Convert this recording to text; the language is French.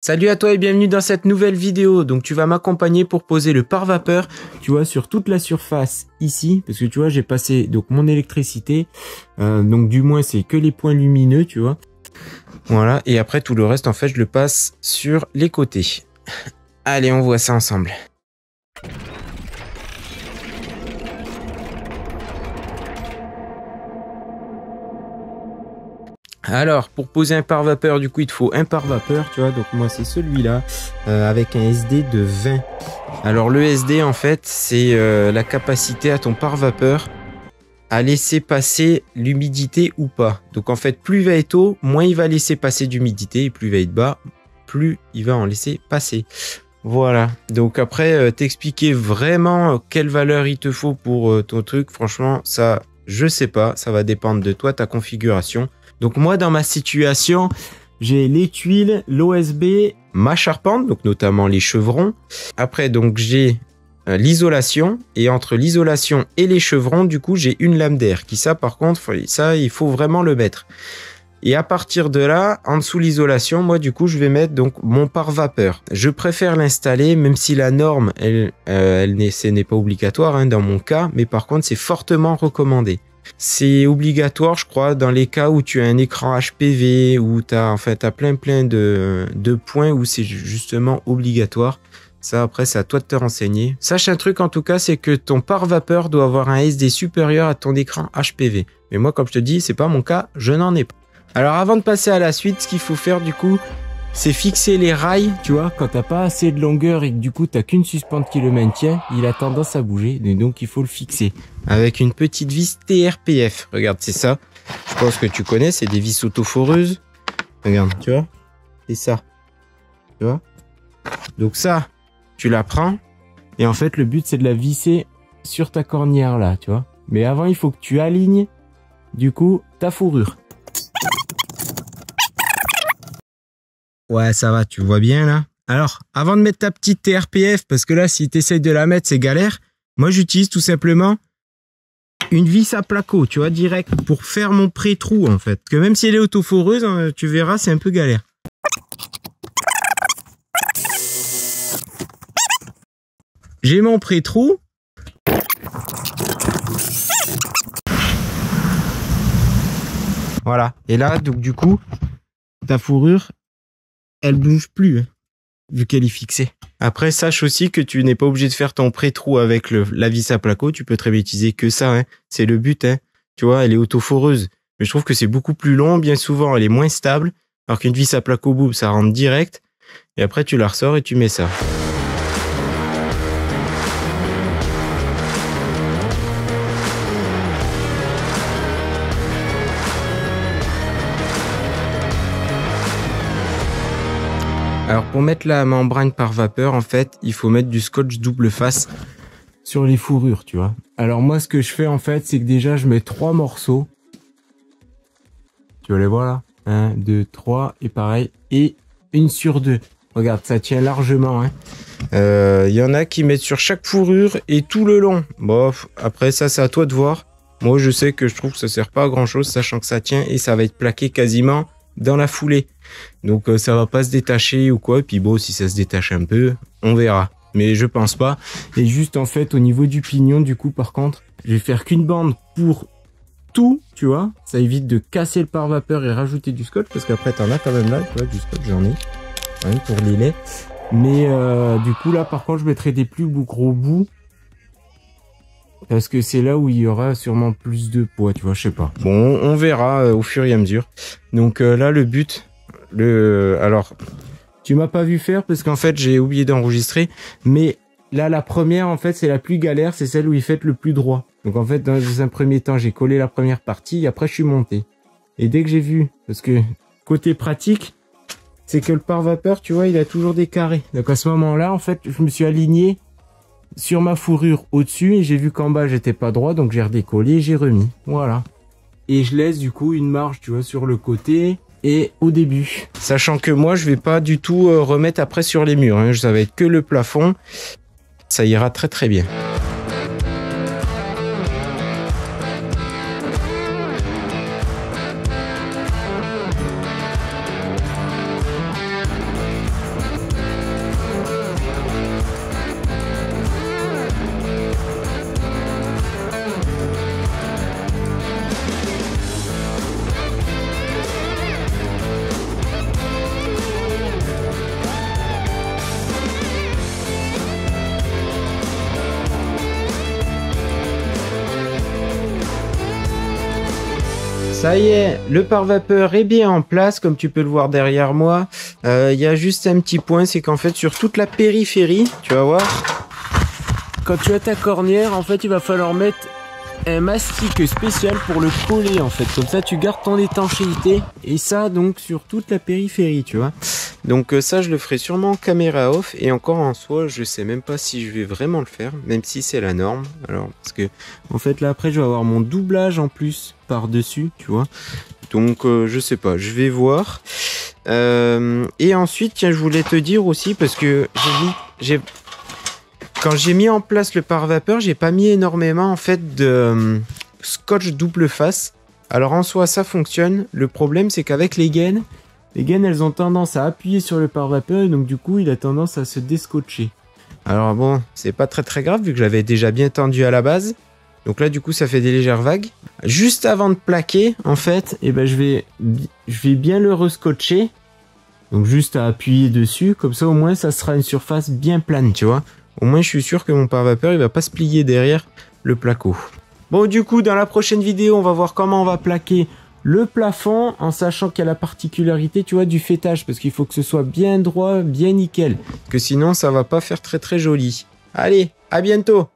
Salut à toi et bienvenue dans cette nouvelle vidéo. Donc tu vas m'accompagner pour poser le pare-vapeur, tu vois, sur toute la surface ici, parce que tu vois, j'ai passé donc mon électricité, donc du moins c'est que les points lumineux, tu vois. Voilà, et après tout le reste en fait, je le passe sur les côtés. Allez, on voit ça ensemble. Alors, pour poser un pare-vapeur, du coup, il te faut un pare-vapeur, tu vois. Donc, moi, c'est celui-là, avec un SD de 20. Alors, le SD, en fait, c'est la capacité à ton pare-vapeur à laisser passer l'humidité ou pas. Donc, en fait, plus il va être haut, moins il va laisser passer d'humidité. Et plus il va être bas, plus il va en laisser passer. Voilà. Donc, après, t'expliquer vraiment quelle valeur il te faut pour ton truc, franchement, ça, je sais pas. Ça va dépendre de toi, ta configuration. Donc moi, dans ma situation, j'ai les tuiles, l'OSB, ma charpente, donc notamment les chevrons. Après, donc j'ai l'isolation. Et entre l'isolation et les chevrons, du coup, j'ai une lame d'air. Qui ça, par contre, ça, il faut vraiment le mettre. Et à partir de là, en dessous l'isolation, moi, du coup, je vais mettre donc mon pare-vapeur. Je préfère l'installer, même si la norme, ce n'est pas obligatoire hein, dans mon cas. Mais par contre, c'est fortement recommandé. C'est obligatoire, je crois, dans les cas où tu as un écran HPV, où tu as plein de points où c'est justement obligatoire. Ça, après, c'est à toi de te renseigner. Sache un truc, en tout cas, c'est que ton pare-vapeur doit avoir un SD supérieur à ton écran HPV. Mais moi, comme je te dis, c'est pas mon cas, je n'en ai pas. Alors, avant de passer à la suite, ce qu'il faut faire, du coup, c'est fixer les rails, tu vois, quand t'as pas assez de longueur et que du coup t'as qu'une suspente qui le maintient, il a tendance à bouger, et donc il faut le fixer. Avec une petite vis TRPF, regarde, c'est ça. Je pense que tu connais, c'est des vis autoforeuses. Regarde, tu vois, c'est ça. Tu vois. Donc ça, tu la prends, et en fait le but c'est de la visser sur ta cornière là, tu vois. Mais avant il faut que tu alignes, du coup, ta fourrure. Ouais, ça va, tu vois bien là. Alors, avant de mettre ta petite TRPF, parce que là, si tu essayes de la mettre, c'est galère. Moi, j'utilise tout simplement une vis à placo, tu vois, direct, pour faire mon pré-trou, en fait. Parce que même si elle est autoforeuse, hein, tu verras, c'est un peu galère. J'ai mon pré-trou. Voilà. Et là, donc, du coup, ta fourrure, elle bouge plus, hein, vu qu'elle est fixée. Après, sache aussi que tu n'es pas obligé de faire ton pré-trou avec la vis à placo. Tu peux très bien utiliser que ça, hein. C'est le but, hein. Tu vois, elle est autoforeuse. Mais je trouve que c'est beaucoup plus long. Bien souvent, elle est moins stable. Alors qu'une vis à placo boum, ça rentre direct. Et après, tu la ressors et tu mets ça. Alors pour mettre la membrane par vapeur, en fait, il faut mettre du scotch double face sur les fourrures, tu vois. Alors moi, ce que je fais en fait, c'est que déjà, je mets 3 morceaux. Tu vas les voir là 1, 2, 3 et pareil. Et une sur 2. Regarde, ça tient largement. Il y en a qui mettent sur chaque fourrure et tout le long. Bon, après ça, c'est à toi de voir. Moi, je sais que je trouve que ça sert pas à grand chose, sachant que ça tient et ça va être plaqué quasiment dans la foulée. Donc ça va pas se détacher ou quoi. Et puis bon, si ça se détache un peu, on verra. Mais je pense pas. Et juste en fait, au niveau du pignon, du coup, par contre, je vais faire qu'une bande pour tout, tu vois. Ça évite de casser le pare-vapeur et rajouter du scotch. Parce qu'après, t'en as quand même là, tu vois, du scotch, j'en ai. Hein, pour les laits. Mais du coup, là, par contre, je mettrai des plus gros bouts. Parce que c'est là où il y aura sûrement plus de poids, tu vois, je sais pas. Bon, on verra au fur et à mesure. Donc là, le but, alors, tu m'as pas vu faire parce qu'en fait, j'ai oublié d'enregistrer. Mais là, la première, en fait, c'est la plus galère, c'est celle où il fait le plus droit. Donc en fait, dans un premier temps, j'ai collé la première partie, et après, je suis monté. Et dès que j'ai vu, parce que côté pratique, c'est que le pare-vapeur, tu vois, il a toujours des carrés. Donc à ce moment-là, en fait, je me suis aligné sur ma fourrure au-dessus et j'ai vu qu'en bas j'étais pas droit, donc j'ai redécollé et j'ai remis. Voilà. Et je laisse du coup une marge, tu vois, sur le côté et au début. Sachant que moi je vais pas du tout remettre après sur les murs, hein. Ça va être que le plafond. Ça ira très très bien. Ça y est, le pare-vapeur est bien en place, comme tu peux le voir derrière moi. Il y a juste un petit point, c'est qu'en fait, sur toute la périphérie, tu vas voir, quand tu as ta cornière, en fait, il va falloir mettre un mastic spécial pour le coller, en fait. Comme ça, tu gardes ton étanchéité. Et ça, donc, sur toute la périphérie, tu vois. Donc ça, je le ferai sûrement en caméra off. Et encore en soi, je sais même pas si je vais vraiment le faire, même si c'est la norme. Alors, parce que, en fait, là, après, je vais avoir mon doublage en plus par-dessus, tu vois. Donc, je sais pas, je vais voir. Et ensuite, tiens, je voulais te dire aussi, parce que quand j'ai mis en place le pare-vapeur, j'ai pas mis énormément, en fait, de scotch double face. Alors, en soi, ça fonctionne. Le problème, c'est qu'avec les gaines, elles ont tendance à appuyer sur le pare-vapeur et donc du coup il a tendance à se déscotcher. Alors bon, c'est pas très grave vu que j'avais déjà bien tendu à la base. Donc là du coup ça fait des légères vagues. Juste avant de plaquer en fait, eh ben, je vais bien le rescotcher. Donc juste à appuyer dessus, comme ça au moins ça sera une surface bien plane, tu vois. Au moins je suis sûr que mon pare-vapeur il va pas se plier derrière le placo. Bon du coup dans la prochaine vidéo on va voir comment on va plaquer le plafond, en sachant qu'il y a la particularité, tu vois, du fêtage, parce qu'il faut que ce soit bien droit, bien nickel, que sinon ça va pas faire très joli. Allez, à bientôt!